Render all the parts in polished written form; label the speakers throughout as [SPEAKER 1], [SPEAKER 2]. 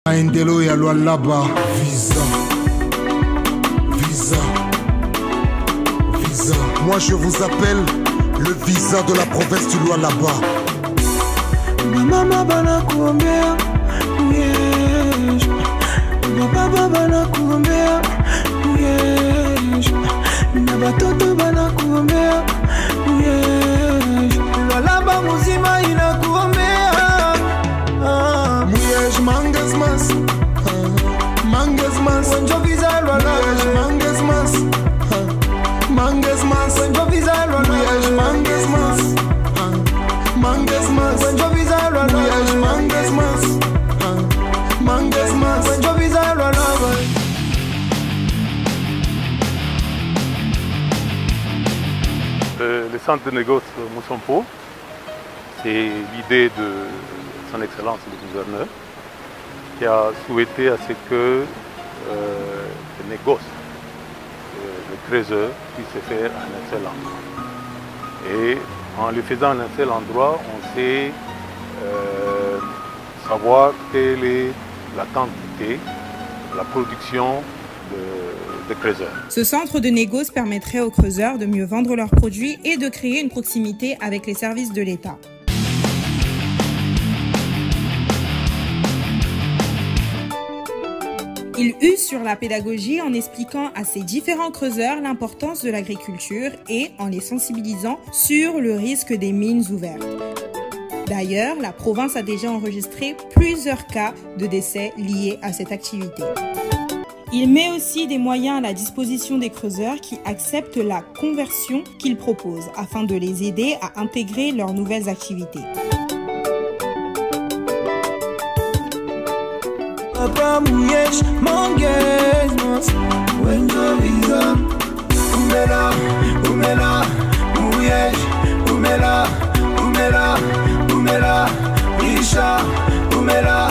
[SPEAKER 1] Aindelo ya Lualaba, visa. Moi je vous appelle le visa de la province du Lualaba.
[SPEAKER 2] Mama bana kuombea, yes. Baba bana kuombea, yes. Na batoto bana kuombea, yes. Lualaba muzima inakuombea.
[SPEAKER 1] Muyej mangas mas, mangas mas.
[SPEAKER 2] Wenjo visa Lualaba,
[SPEAKER 1] mangas mas, mangas mas.
[SPEAKER 2] wenjo visa Lualaba,
[SPEAKER 1] Mangas mas, mangas mas.
[SPEAKER 2] wenjo visa Lualaba,
[SPEAKER 1] Mangas mas, mangas mas.
[SPEAKER 2] wenjo visa Lualaba.
[SPEAKER 3] Le centre de négoce Moussompo, c'est l'idée de son Excellence le gouverneur qui a souhaité à ce que le négoce, le trésor, puisse se faire à un seul endroit. Et en le faisant à un seul endroit, on sait savoir quelle est la quantité, la production de creuseurs.
[SPEAKER 4] Ce centre de négoce permettrait aux creuseurs de mieux vendre leurs produits et de créer une proximité avec les services de l'État. Il use sur la pédagogie en expliquant à ses différents creuseurs l'importance de l'agriculture et en les sensibilisant sur le risque des mines ouvertes. D'ailleurs, la province a déjà enregistré plusieurs cas de décès liés à cette activité. Il met aussi des moyens à la disposition des creuseurs qui acceptent la conversion qu'il propose afin de les aider à intégrer leurs nouvelles activités.
[SPEAKER 2] Papa mouyesh, manguez, mons. Wenjo visa, umela, umela, mouyesh, umela, umela, umela, Risha, umela.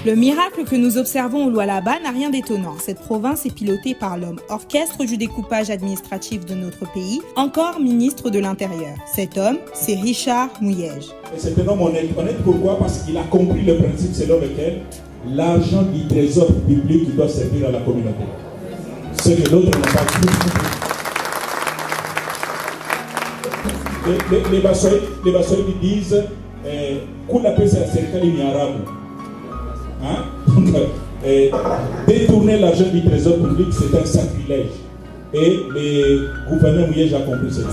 [SPEAKER 4] Le miracle que nous observons au Lualaba n'a rien d'étonnant. Cette province est pilotée par l'homme orchestre du découpage administratif de notre pays, encore ministre de l'Intérieur. Cet homme, c'est Richard Muyej.
[SPEAKER 5] C'est un homme honnête. Honnête pourquoi? Parce qu'il a compris le principe selon lequel l'argent du trésor public doit servir à la communauté. Ce que d'autres n'ont pas compris. Les Bassoïdes disent qu'on appelle ça la serikali ni arabu. Hein? Donc, détourner l'argent du trésor public, c'est un sacrilège. Et le gouverneur Muyej a compris cela.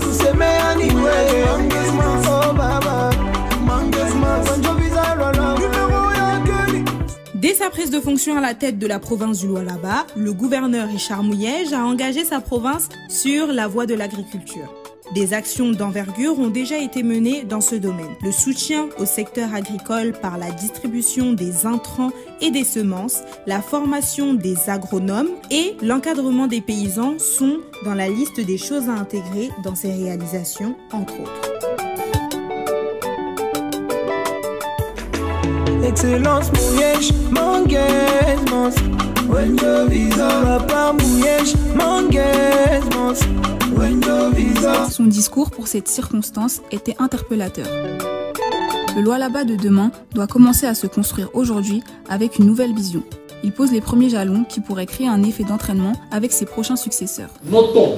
[SPEAKER 4] Dès sa prise de fonction à la tête de la province du Lualaba, le gouverneur Richard Muyej a engagé sa province sur la voie de l'agriculture. Des actions d'envergure ont déjà été menées dans ce domaine. Le soutien au secteur agricole par la distribution des intrants et des semences, la formation des agronomes et l'encadrement des paysans sont dans la liste des choses à intégrer dans ces réalisations, entre autres.
[SPEAKER 2] Excellence mouyesh, manguez, mons. Wenjo visa, papa mouyesh, manguez, mons.
[SPEAKER 6] Son discours pour cette circonstance était interpellateur. Le Lualaba de demain doit commencer à se construire aujourd'hui avec une nouvelle vision. Il pose les premiers jalons qui pourraient créer un effet d'entraînement avec ses prochains successeurs.
[SPEAKER 7] Notons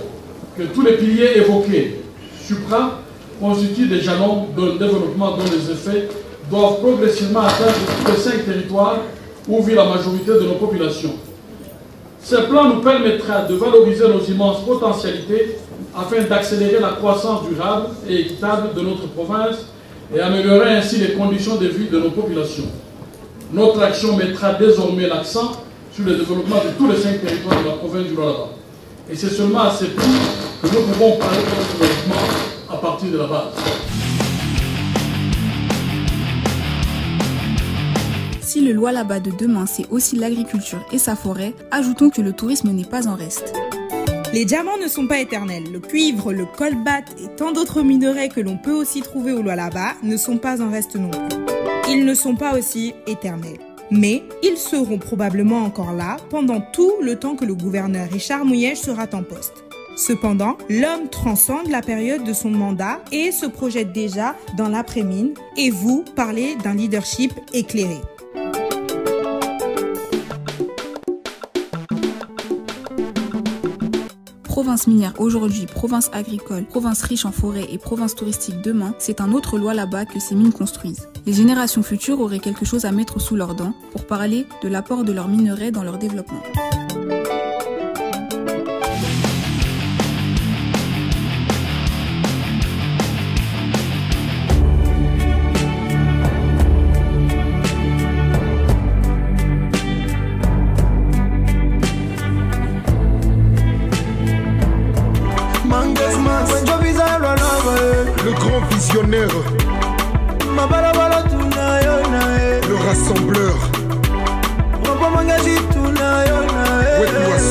[SPEAKER 7] que tous les piliers évoqués supra constituent des jalons de développement dont les effets doivent progressivement atteindre tous les 5 territoires où vit la majorité de nos populations. Ce plan nous permettra de valoriser nos immenses potentialités afin d'accélérer la croissance durable et équitable de notre province et améliorer ainsi les conditions de vie de nos populations. Notre action mettra désormais l'accent sur le développement de tous les 5 territoires de la province du Lualaba. Et c'est seulement à ce prix que nous pouvons parler de notre développement à partir de la base.
[SPEAKER 6] Si le Lualaba de demain, c'est aussi l'agriculture et sa forêt, ajoutons que le tourisme n'est pas en reste.
[SPEAKER 4] Les diamants ne sont pas éternels. Le cuivre, le colbat et tant d'autres minerais que l'on peut aussi trouver au Lualaba ne sont pas en reste non plus. Ils ne sont pas aussi éternels. Mais ils seront probablement encore là pendant tout le temps que le gouverneur Richard Muyej sera en poste. Cependant, l'homme transcende la période de son mandat et se projette déjà dans l'après-mine. Et vous parlez d'un leadership éclairé.
[SPEAKER 6] Province minière aujourd'hui, province agricole, province riche en forêt et province touristique demain, c'est un autre Lualaba que ces mines construisent. Les générations futures auraient quelque chose à mettre sous leurs dents pour parler de l'apport de leurs minerais dans leur développement.
[SPEAKER 1] Le grand visionnaire, le rassembleur,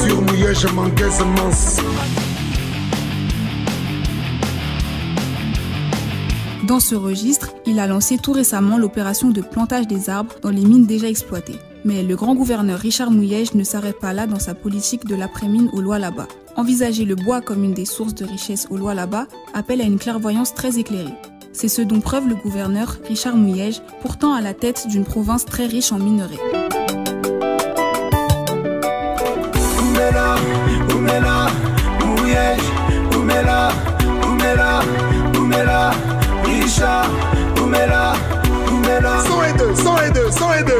[SPEAKER 1] sur Mouyej Manguez Mans.
[SPEAKER 6] Dans ce registre, il a lancé tout récemment l'opération de plantage des arbres dans les mines déjà exploitées. Mais le grand gouverneur Richard Mouyej ne s'arrête pas là dans sa politique de l'après-mine au Lualaba. Envisager le bois comme une des sources de richesse au Lualaba appelle à une clairvoyance très éclairée. C'est ce dont preuve le gouverneur Richard Mouyej, pourtant à la tête d'une province très riche en minerais.
[SPEAKER 2] Richard, 102.